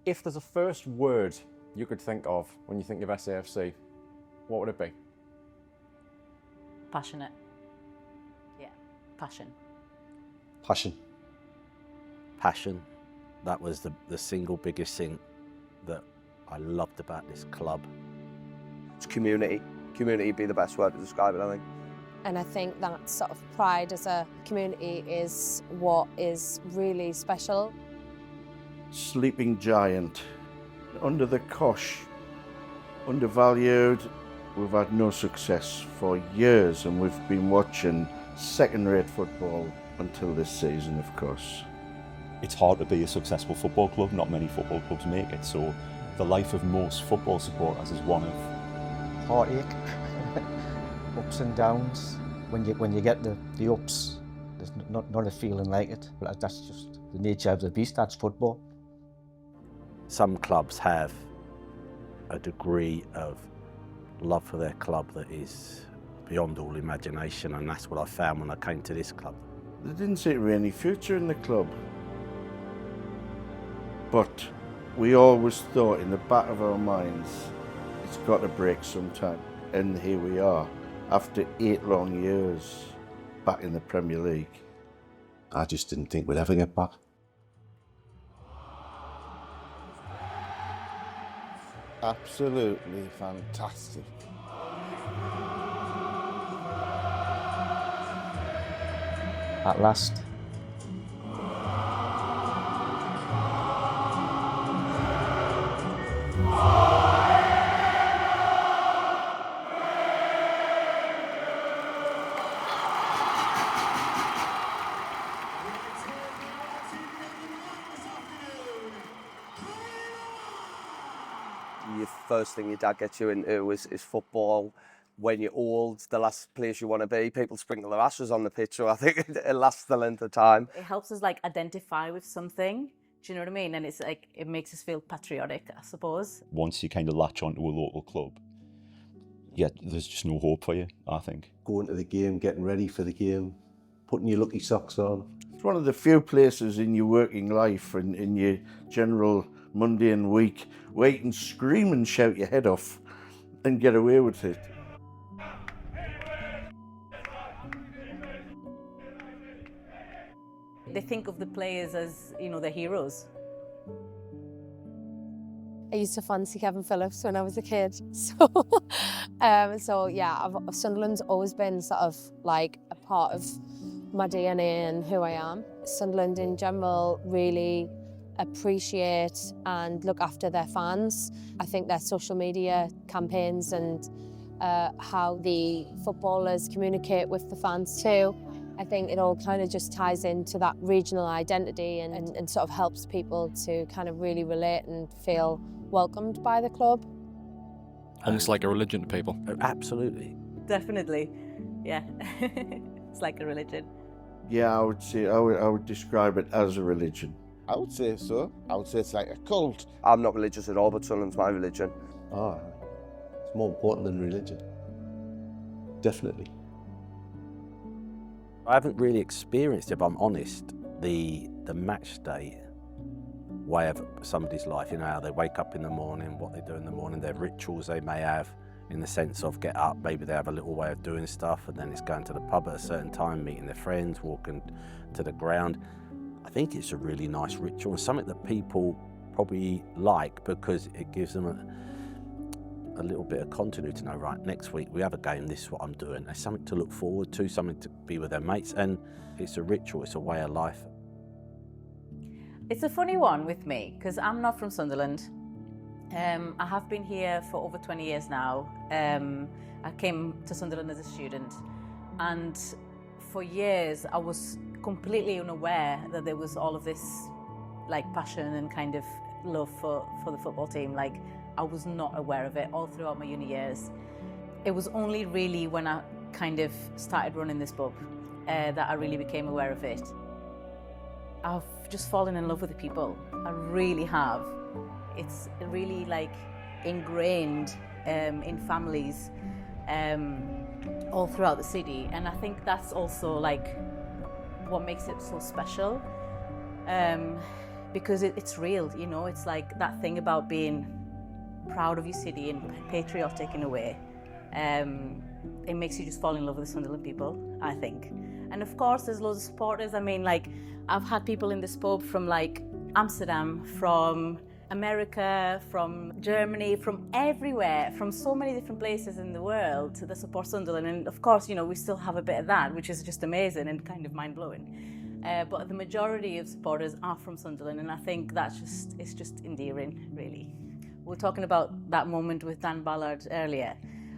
If there's a first word you could think of when you think of SAFC, what would it be? Passionate. Yeah, passion. Passion. Passion. That was the single biggest thing that I loved about this club. It's community. Community would be the best word to describe it, I think. And I think that sort of pride as a community is what is really special. Sleeping giant, under the cosh, undervalued. We've had no success for years, and we've been watching second-rate football until this season, of course. It's hard to be a successful football club. Not many football clubs make it, so the life of most football supporters is one of heartache, ups and downs. When you get the ups, there's not a feeling like it. But that's just the nature of the beast. That's football. Some clubs have a degree of love for their club that is beyond all imagination, and that's what I found when I came to this club. There didn't seem to be any future in the club. But we always thought in the back of our minds, it's got to break sometime. And here we are, after 8 long years, back in the Premier League. I just didn't think we'd ever get back. Absolutely fantastic. At last. The first thing your dad gets you into is football. When you're old, the last place you want to be, people sprinkle their ashes on the pitch, so I think it lasts the length of time. It helps us like identify with something. Do you know what I mean? And it's like, it makes us feel patriotic, I suppose. once you kind of latch onto a local club, yeah, there's just no hope for you, I think. Going to the game, getting ready for the game, putting your lucky socks on. It's one of the few places in your working life and in your general mundane week where you can scream and shout your head off and get away with it. They think of the players as, you know, the heroes. I used to fancy Kevin Phillips when I was a kid. So yeah, Sunderland's always been sort of like a part of my DNA and who I am. Sunderland in general really appreciate and look after their fans. I think their social media campaigns and how the footballers communicate with the fans too. I think it all kind of just ties into that regional identity and sort of helps people to kind of really relate and feel welcomed by the club. Almost like a religion to people. Absolutely. Definitely, yeah. It's like a religion. Yeah, I would say, I would describe it as a religion. I would say so. I would say it's like a cult. I'm not religious at all, but Sunderland's my religion. Oh, it's more important than religion. Definitely. I haven't really experienced it, if I'm honest, the match day way of somebody's life, you know, how they wake up in the morning, what they do in the morning, their rituals they may have in the sense of get up, maybe they have a little way of doing stuff, and then it's going to the pub at a certain time, meeting their friends, walking to the ground. I think it's a really nice ritual and something that people probably like because it gives them a little bit of continuity to know, right, next week we have a game, this is what I'm doing. There's something to look forward to, something to be with their mates, and it's a ritual, it's a way of life. It's a funny one with me because I'm not from Sunderland. I have been here for over 20 years now. I came to Sunderland as a student, and for years I was completely unaware that there was all of this like passion and kind of love for the football team. Like, I was not aware of it all throughout my uni years. It was only really when I kind of started running this pub that I really became aware of it. I've just fallen in love with the people. I really have. It's really like ingrained in families all throughout the city, and I think that's also like what makes it so special. because it's real, you know. It's like that thing about being proud of your city and patriotic in a way. It makes you just fall in love with the Sunderland people, I think. And of course, there's loads of supporters. I mean, like, I've had people in this pub from like Amsterdam, from America, from Germany, from everywhere, from so many different places in the world that support Sunderland. And of course, you know, we still have a bit of that, which is just amazing and kind of mind-blowing. But the majority of supporters are from Sunderland, and I think it's just endearing, really. We were talking about that moment with Dan Ballard earlier.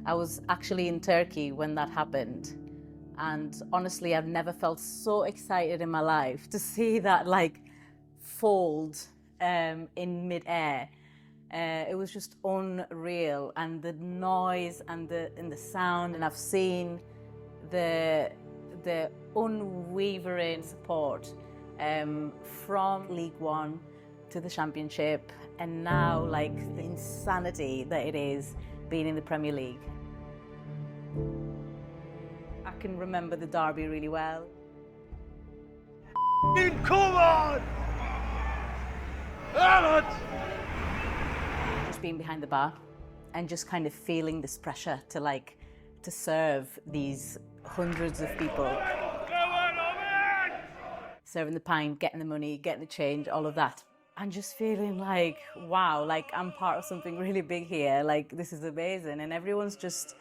I was actually in Turkey when that happened, and honestly, I've never felt so excited in my life to see that like fold in mid-air. It was just unreal, and the noise and the sound, and I've seen the unwavering support from League One to the Championship, and now like the insanity that it is being in the Premier League. I can remember the derby really well. Come on! Just being behind the bar and just kind of feeling this pressure to serve these hundreds of people. Serving the pint, getting the money, getting the change, all of that. And just feeling like, wow, like I'm part of something really big here. Like, this is amazing. And everyone's just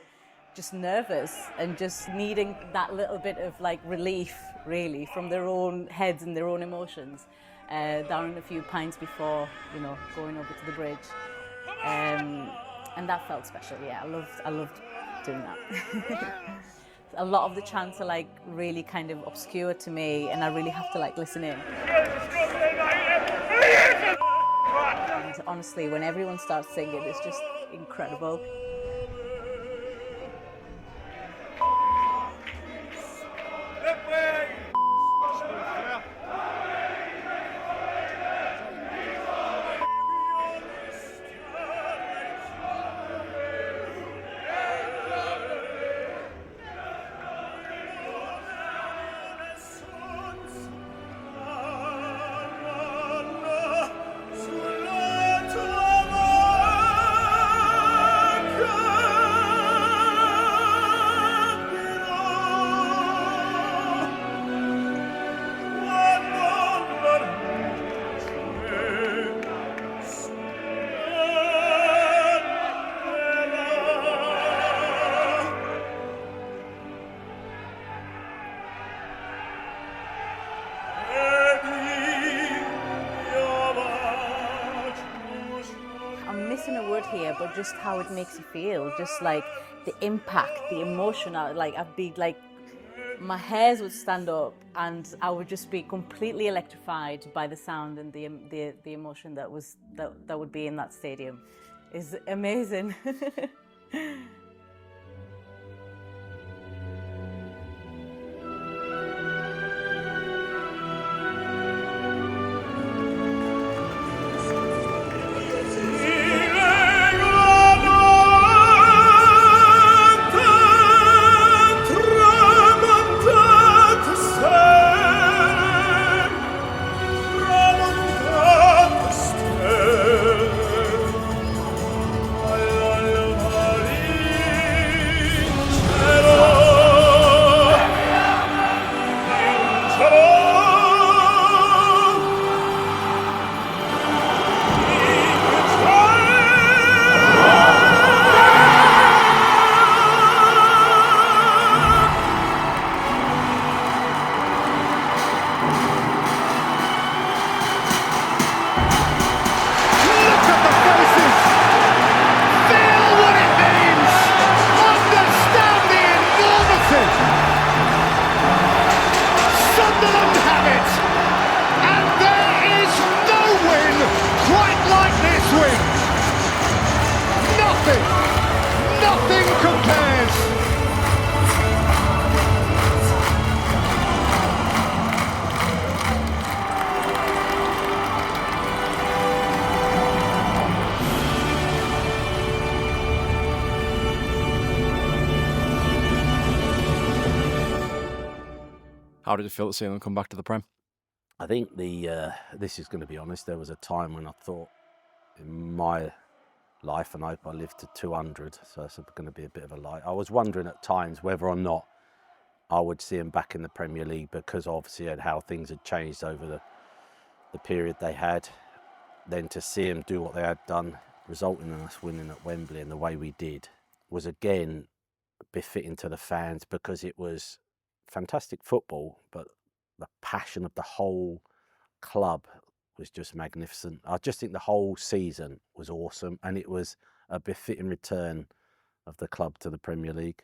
nervous and just needing that little bit of like relief, really, from their own heads and their own emotions. Down a few pints before, you know, going over to the bridge. And that felt special, yeah. I loved doing that. A lot of the chants are like really kind of obscure to me, and I really have to like listen in. And honestly, when everyone starts singing, it's just incredible. Here, but just how it makes you feel, just like the impact, the emotion. I'd be like, my hairs would stand up, and I would just be completely electrified by the sound and the emotion that would be in that stadium. Is amazing. How did it feel to see them come back to the Prem? I think this is going to be honest, there was a time when I thought in my life, and I hope I live to 200, so it's going to be a bit of a lie. I was wondering at times whether or not I would see him back in the Premier League, because obviously how things had changed over the period they had. Then to see him do what they had done, resulting in us winning at Wembley in the way we did, was again befitting to the fans, because it was fantastic football, but the passion of the whole club was just magnificent. I just think the whole season was awesome, and it was a befitting return of the club to the Premier League.